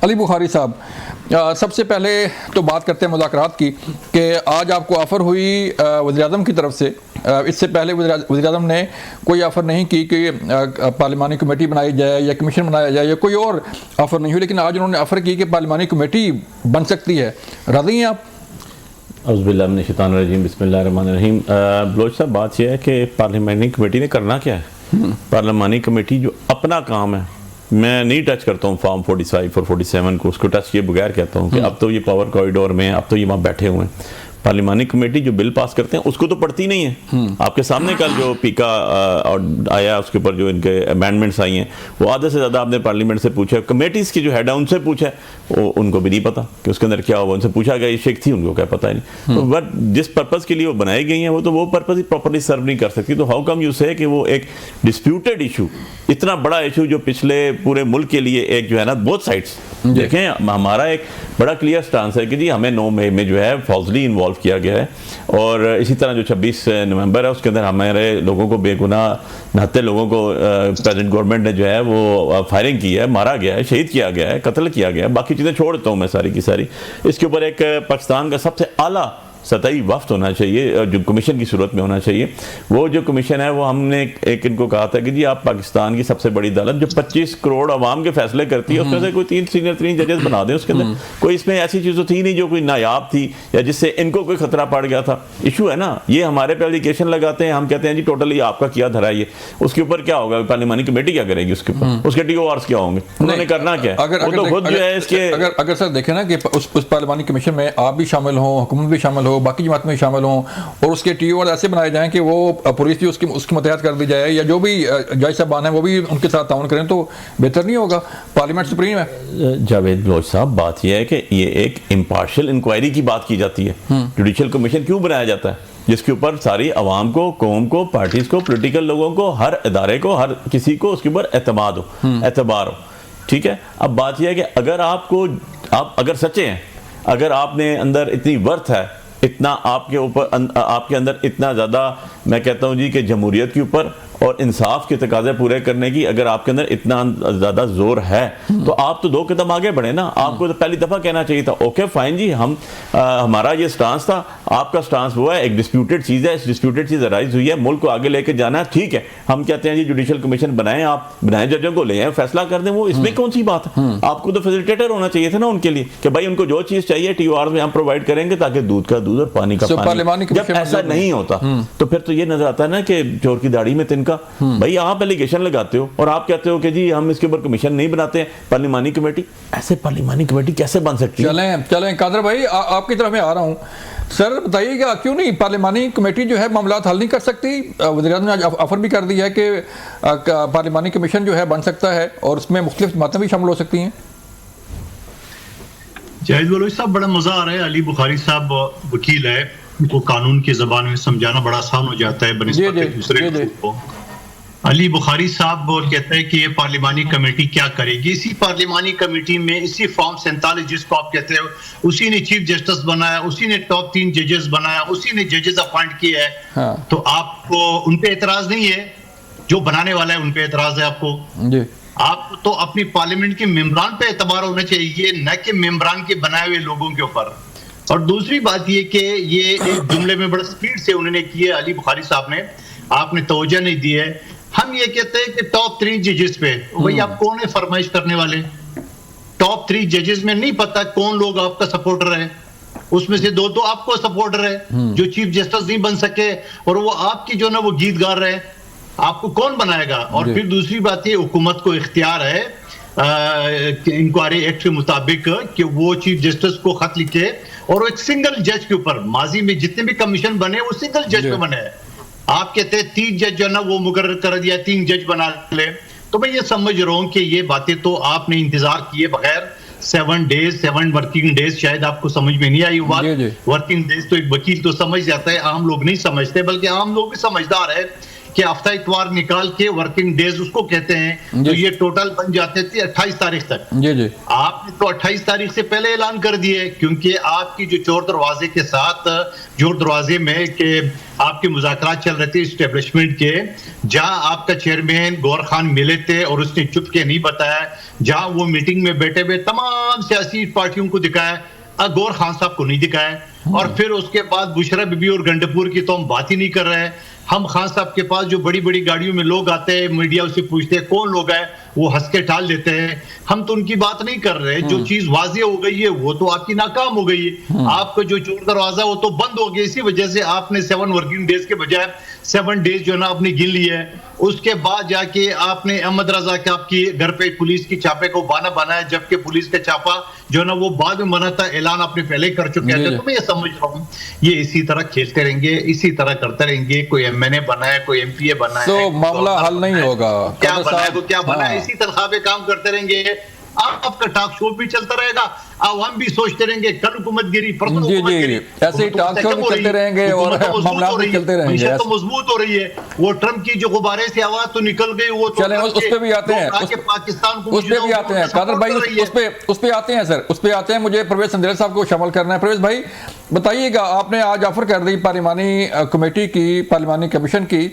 अली बुखारी साहब, सबसे पहले तो बात करते हैं मुज़ाकरात की कि आज आपको ऑफ़र हुई वज़ीर-ए-आज़म की तरफ से। इससे पहले वज़ीर-ए-आज़म ने कोई ऑफ़र नहीं की कि पार्लिमानी कमेटी बनाई जाए या कमीशन बनाया जाए या कोई और ऑफ़र नहीं हुई, लेकिन आज उन्होंने ऑफ़र की कि पार्लिमानी कमेटी बन सकती है। राज़ी हैं आप? औज़ुबिल्लाहि बिस्मिल्लाहिर्रहमानिर्रहीम। बलोच साहब, बात यह है कि पार्लिमानी कमेटी ने करना क्या है। पार्लिमानी कमेटी जो अपना काम है, मैं नहीं टच करता हूँ फॉर्म 45 और 47 को, उसको टच किए बगैर कहता हूँ कि अब तो ये पावर कॉरिडोर में, अब तो ये वहाँ बैठे हुए हैं। पार्लिमानी कमेटी जो बिल पास करते हैं उसको तो पढ़ती नहीं है। आपके सामने कल जो पीका और आया, उसके ऊपर जो इनके अमेंडमेंट्स आई हैं, वो आधे से ज़्यादा आपने पार्लियामेंट से पूछा, कमेटीज़ की जो हेड है उनसे पूछा, वो उनको भी नहीं पता कि उसके अंदर क्या हुआ। उनसे पूछा गया, ये शेख थी, उनको क्या पता ही नहीं। तो बट जिस पर्पज़ के लिए वो बनाई गई हैं, वो पर्पज़ ही प्रॉपरली सर्व नहीं कर सकती। तो हाउ कम यू से कि वो एक डिस्प्यूटेड इशू, इतना बड़ा इशू जो पिछले पूरे मुल्क के लिए एक जो है ना, बोथ साइड्स देखें, हमारा एक बड़ा क्लियर स्टांस है कि जी हमें 9 मई में जो है फॉल्सली इन्वॉल्व किया गया है, और इसी तरह जो 26 नवंबर है उसके अंदर हमारे लोगों को, बेगुनाह 69 लोगों को प्रेजेंट गवर्नमेंट ने जो है वो फायरिंग की है, मारा गया है, शहीद किया गया है, कत्ल किया गया है। बाकी चीज़ें छोड़ देता हूँ मैं सारी की सारी। इसके ऊपर एक पाकिस्तान का सबसे आला सतही वफ्द होना चाहिए, जो कमीशन की सूरत में होना चाहिए। वो जो कमीशन है, वो हमने एक इनको कहा था कि जी आप पाकिस्तान की सबसे बड़ी अदालत जो 25 करोड़ आवाम के फैसले करती है, उसमें से कोई 3 सीनियर 3 जजेस बना दें। उसके अंदर कोई इसमें ऐसी चीज़ तो थी नहीं जो कोई नायाब थी या जिससे इनको कोई खतरा पड़ गया था। इशू है ना, ये हमारे पे एप्लीकेशन लगाते हैं, हम कहते हैं जी टोटली आपका किया धरा ये, उसके ऊपर क्या होगा, पार्लिमानी कमेटी क्या करेगी उसके ऊपर, उसके TORs क्या होंगे, उन्होंने करना क्या है, वो तो खुद जो है इसके। अगर सर देखें ना कि उस पार्लिमानी कमीशन में आप भी शामिल हों, हुकूमत भी शामिल हो, बाकी जमात में शामिल हों, और उसके TOR ऐसे बनाए जाएं कि वो पुलिस भी उसकी मुतहद कर दी जाए, या जो भी जज साहबान हैं वो भी उनके साथ ताउन करें, तो बेहतर नहीं होगा? पार्लियामेंट सुप्रीम है। जावेद बलोच साहब, बात यह है कि ये एक इम्पार्शियल इंक्वायरी की बात की जाती है। जुडिशल कमीशन क्यों बनाया जाता है? जिसके ऊपर सारी आवाम को, कौम को, पार्टीज को, पोलिटिकल लोगों को, हर इदारे को, हर किसी को उसके ऊपर एतमाद हो, एतबार हो। ठीक है, अब बात यह है कि अगर आप अगर सच्चे हैं, अगर आपने अंदर इतनी वर्थ है, इतना आपके ऊपर, आपके अंदर इतना ज़्यादा, मैं कहता हूँ जी कि जमहूरियत के ऊपर और इंसाफ के तकाजे पूरे करने की अगर आपके अंदर इतना ज़्यादा जोर है, तो आप तो 2 कदम आगे बढ़े ना। आपको तो पहली दफ़ा कहना चाहिए था, ओके फाइन जी, हमारा ये स्टांस था, आपका स्टांस वो है, एक डिस्प्यूटेड चीज़ है, इस डिस्प्यूटेड चीज़ अराइज हुई है, मुल्क को आगे लेके जाना है, ठीक है। हम कहते हैं जी जुडिशल कमीशन बनाएं, आप बनाए, जजों को ले आए, फैसला कर दें, वो इसमें कौन सी बात है? आपको तो फैसिलिटेटर होना चाहिए था ना उनके लिए, कि भाई उनको जो चीज़ चाहिए TOR में हम प्रोवाइड करेंगे, ताकि दूध का दूध और पानी का पानी। जब ऐसा नहीं होता तो फिर तो ये नजर आता है ना कि चोर की दाढ़ी में तिनका। भाई आप एलिगेशन लगाते हो और आप कहते हो कि जी हम इसके ऊपर कमीशन नहीं बनाते हैं, पार्लिमानी कमेटी, ऐसे पार्लिमानी कमेटी कैसे बन सकती है? चलें कादर भाई, आपकी तरफ मैं आ रहा हूँ। सर बताइएगा, क्यों नहीं पार्लिमानी कमेटी जो है मामला हल नहीं कर सकती? वज़ीर-ए-आज़म ने आज ऑफर भी कर दिया है कि पार्लिमानी कमीशन जो है बन सकता है और उसमें मुख्तलिफ बातें भी शामिल हो सकती हैं। जाहिद बलोच साहब, बड़ा मजा आ रहा है। अली बुखारी साहब वकील है, उनको कानून की ज़बान में समझाना बड़ा आसान हो जाता है बनिस्बत दूसरे को। अली बुखारी साहब कहते हैं कि ये पार्लिमानी कमेटी क्या करेगी। इसी पार्लिमानी कमेटी में, इसी फॉर्म 47 जिसको आप कहते हो, उसी ने चीफ जस्टिस बनाया, उसी ने टॉप 3 जजेस बनाया, उसी ने जजेस अपॉइंट किए है। हाँ। तो आपको उन पे एतराज नहीं है? जो बनाने वाला है उन पे एतराज है आपको? जी। आप तो अपनी पार्लियामेंट के मेंबरान पे एतबार होना चाहिए, न कि मेंबरान के बनाए हुए लोगों के ऊपर। और दूसरी बात ये कि ये एक जुमले में बड़ा स्पीड से उन्होंने किए अली बुखारी साहब ने, आपने तवज्जो नहीं दी है। हम ये कहते हैं कि टॉप 3 जजेस पे, भाई आप कौन है फरमाइश करने वाले? टॉप 3 जजेस में नहीं पता कौन लोग आपका सपोर्टर है, उसमें से 2 तो आपको सपोर्टर है जो चीफ जस्टिस नहीं बन सके, और वो आपकी जो ना वो गीत गा रहे हैं, आपको कौन बनाएगा? और फिर दूसरी बात ये, हुकूमत को इख्तियार है इंक्वायरी एक्ट के मुताबिक कि वो चीफ जस्टिस को खत लिखे और एक सिंगल जज के ऊपर, माजी में जितने भी कमीशन बने वो सिंगल जज पे बने हैं। आप कहते हैं 3 जज जो ना वो मुकर्रर कर दिया, 3 जज बना ले। तो मैं ये समझ रहा हूं कि ये बातें तो आपने इंतजार किए बगैर 7 वर्किंग डेज शायद आपको समझ में नहीं आई बात। वर्किंग डेज तो एक वकील तो समझ जाता है, आम लोग नहीं समझते, बल्कि आम लोग भी समझदार है कि हफ्ता इतवार निकाल के वर्किंग डेज उसको कहते हैं, तो ये टोटल बन जाते थे 28 तारीख तक। जी जी, आपने तो 28 तारीख से पहले ऐलान कर दिए, क्योंकि आपकी जो चोर दरवाजे के साथ जोर दरवाजे में कि आपके मुज़ाकरात चल रहे थे इस्टेब्लिशमेंट के, जहां आपका चेयरमैन गौर खान मिले थे और उसने चुप के नहीं बताया, जहां वो मीटिंग में बैठे हुए तमाम सियासी पार्टियों को दिखाया, गौर खान साहब को नहीं दिखाया। और फिर उसके बाद बुशरा बीबी और गंडपुर की तो हम बात ही नहीं कर रहे हैं। हम खान साहब के पास जो बड़ी बड़ी गाड़ियों में लोग आते हैं, मीडिया उससे पूछते हैं कौन लोग हैं, वो हंस के टाल देते हैं। हम तो उनकी बात नहीं कर रहे। जो चीज वाज़ेह हो गई है वो तो आपकी नाकाम हो गई है। आपका जो चोर दरवाजा वो तो बंद हो गया। इसी वजह से आपने 7 वर्किंग डेज के बजाय 7 डेज जो है ना आपने गिन लिए है। उसके बाद जाके आपने अहमद रजा के आपकी घर पे पुलिस की छापे को बहाना बनाया, जबकि पुलिस का छापा जो है ना वो बाद में बना था, ऐलान आपने पहले कर चुके थे। तो मैं ये समझ रहा हूँ ये इसी तरह खेलते रहेंगे, इसी तरह करते रहेंगे। कोई MNA बना है, कोई MPA बना है, तो मामला हल नहीं होगा। क्या बना है तो क्या बना है, इसी तनख्वाह पे काम करते रहेंगे। आपका टॉक शो भी चलता रहेगा, आवाम भी सोचते रहेंगे कल हुकूमत गिरी, परसों हुकूमत गिरी, ऐसे ही टॉक शो भी चलते रहेंगे और मामला भी चलते रहेंगे। तो मजबूत हो रही है। वो ट्रम्प की जो गुब्बारे से आवाज तो निकल गई, वो तो चले उस पे भी आते हैं, पाकिस्तान को उस पे भी आते हैं। कादर भाई उस पे आते हैं सर, उस पे आते हैं। मुझे परवेज संदेल साहब को शामिल करना है। परवेज भाई बताइएगा, आपने आज ऑफर कर दी पार्लिमानी कमेटी की, पार्लिमानी कमीशन की,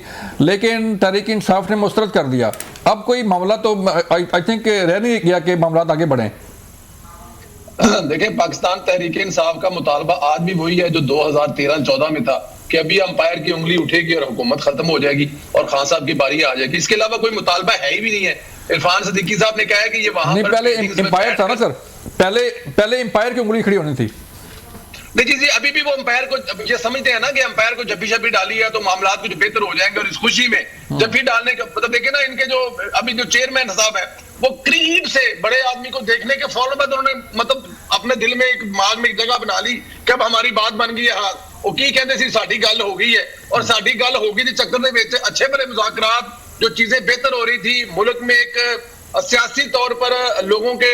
लेकिन तहरीक इंसाफ ने मुस्तरद कर दिया। अब कोई मामला तो आई थिंक रह नहीं गया कि मामला आगे बढ़े। देखिए, पाकिस्तान तहरीक इंसाफ का मुतालबा आज भी वही है जो 2013-14 में था कि अभी अंपायर की उंगली उठेगी और हुकूमत खत्म हो जाएगी और खान साहब की बारी आ जाएगी। इसके अलावा कोई मुतालबा है ही भी नहीं है। इरफान सिद्दीकी साहब ने कहा है कि ये वहां नहीं, पहले अंपायर था ना सर, पहले अंपायर की उंगली खड़ी होनी थी। देखिए जी, अभी भी वो अंपायर को ये समझते हैं ना कि अंपायर को जब्बी शब्बी डाली है तो मामला कुछ बेहतर हो जाएंगे, और इस खुशी में जब्बी डालने का मतलब देखिए ना, इनके जो अभी जो चेयरमैन साहब है वो करीब से बड़े आदमी को देखने के फौरन बाद उन्होंने मतलब अपने दिल में एक दिमाग में एक जगह बना ली कि अब हमारी बात बन गई है। हाँ, वो की कहते सी साड़ी गल हो गई है, और साड़ी गल हो गई चक्कर में अच्छे भले मुज़ाकरात जो चीजें बेहतर हो रही थी मुल्क में, एक सियासी तौर पर लोगों के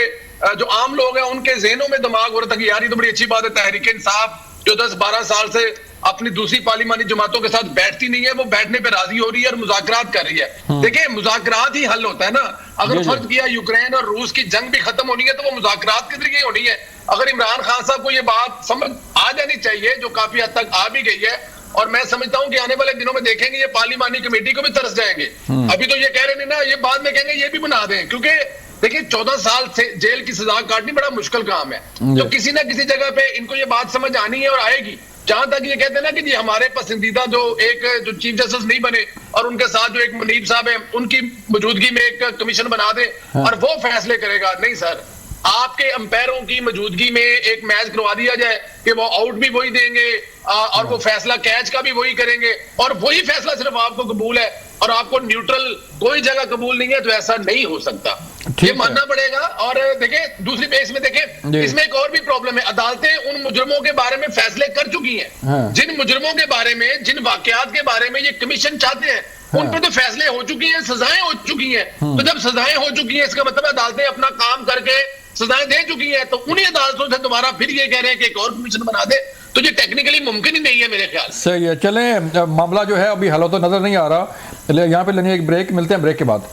जो आम लोग हैं उनके ज़हनों में दिमाग हो रहा था कि यार ये तो बड़ी अच्छी बात है, तहरीक इंसाफ जो 10-12 साल से अपनी दूसरी पार्लिमानी जमातों के साथ बैठती नहीं है वो बैठने पे राजी हो रही है और मुज़ाकरात कर रही है। देखिए, मुज़ाकरात ही हल होता है ना। अगर फर्ज किया यूक्रेन और रूस की जंग भी खत्म होनी है तो वो मुज़ाकरात के जरिए होनी है। अगर इमरान खान साहब को ये बात समझ आ जानी चाहिए, जो काफी हद तक आ भी गई है, और मैं समझता हूं कि आने वाले दिनों में देखेंगे ये पार्लिमानी कमेटी को भी तरस जाएंगे। अभी तो ये कह रहे नहीं ना, ये बाद में कहेंगे ये भी बना दें, क्योंकि देखिए 14 साल से जेल की सजा काटनी बड़ा मुश्किल काम है। तो किसी ना किसी जगह पे इनको ये बात समझ आनी है और आएगी। जहां तक ये कहते हैं ना कि जी हमारे पसंदीदा जो चीफ जस्टिस नहीं बने और उनके साथ जो एक मुनीब साहब है उनकी मौजूदगी में एक कमीशन बना दे और वो फैसले करेगा। नहीं सर, आपके अंपायरों की मौजूदगी में एक मैच करवा दिया जाए कि वो आउट भी वही देंगे और वो फैसला कैच का भी वही करेंगे, और वही फैसला सिर्फ आपको कबूल है और आपको न्यूट्रल कोई जगह कबूल नहीं है, तो ऐसा नहीं हो सकता। ये मानना पड़ेगा। और देखें दूसरी बेस में देखें, इसमें एक और भी प्रॉब्लम है। अदालतें उन मुजरिमों के बारे में फैसले कर चुकी हैं, जिन मुजरिमों के बारे में, जिन वाकयात के बारे में ये कमीशन चाहते हैं, उन पे तो फैसले हो चुकी हैं, सजाएं हो चुकी हैं। तो जब सजाएं हो चुकी हैं इसका मतलब अदालतें अपना काम करके सजाएं दे चुकी हैं, तो उन्हीं अदालतों से दोबारा फिर ये कह रहे हैं कि एक और कमीशन बना दे, तो ये टेक्निकली मुमकिन ही नहीं है मेरे ख्याल से। सही है। चलें, मामला जो है अभी हल तो नजर नहीं आ रहा। यहाँ पे लेने एक ब्रेक, मिलते हैं ब्रेक के बाद।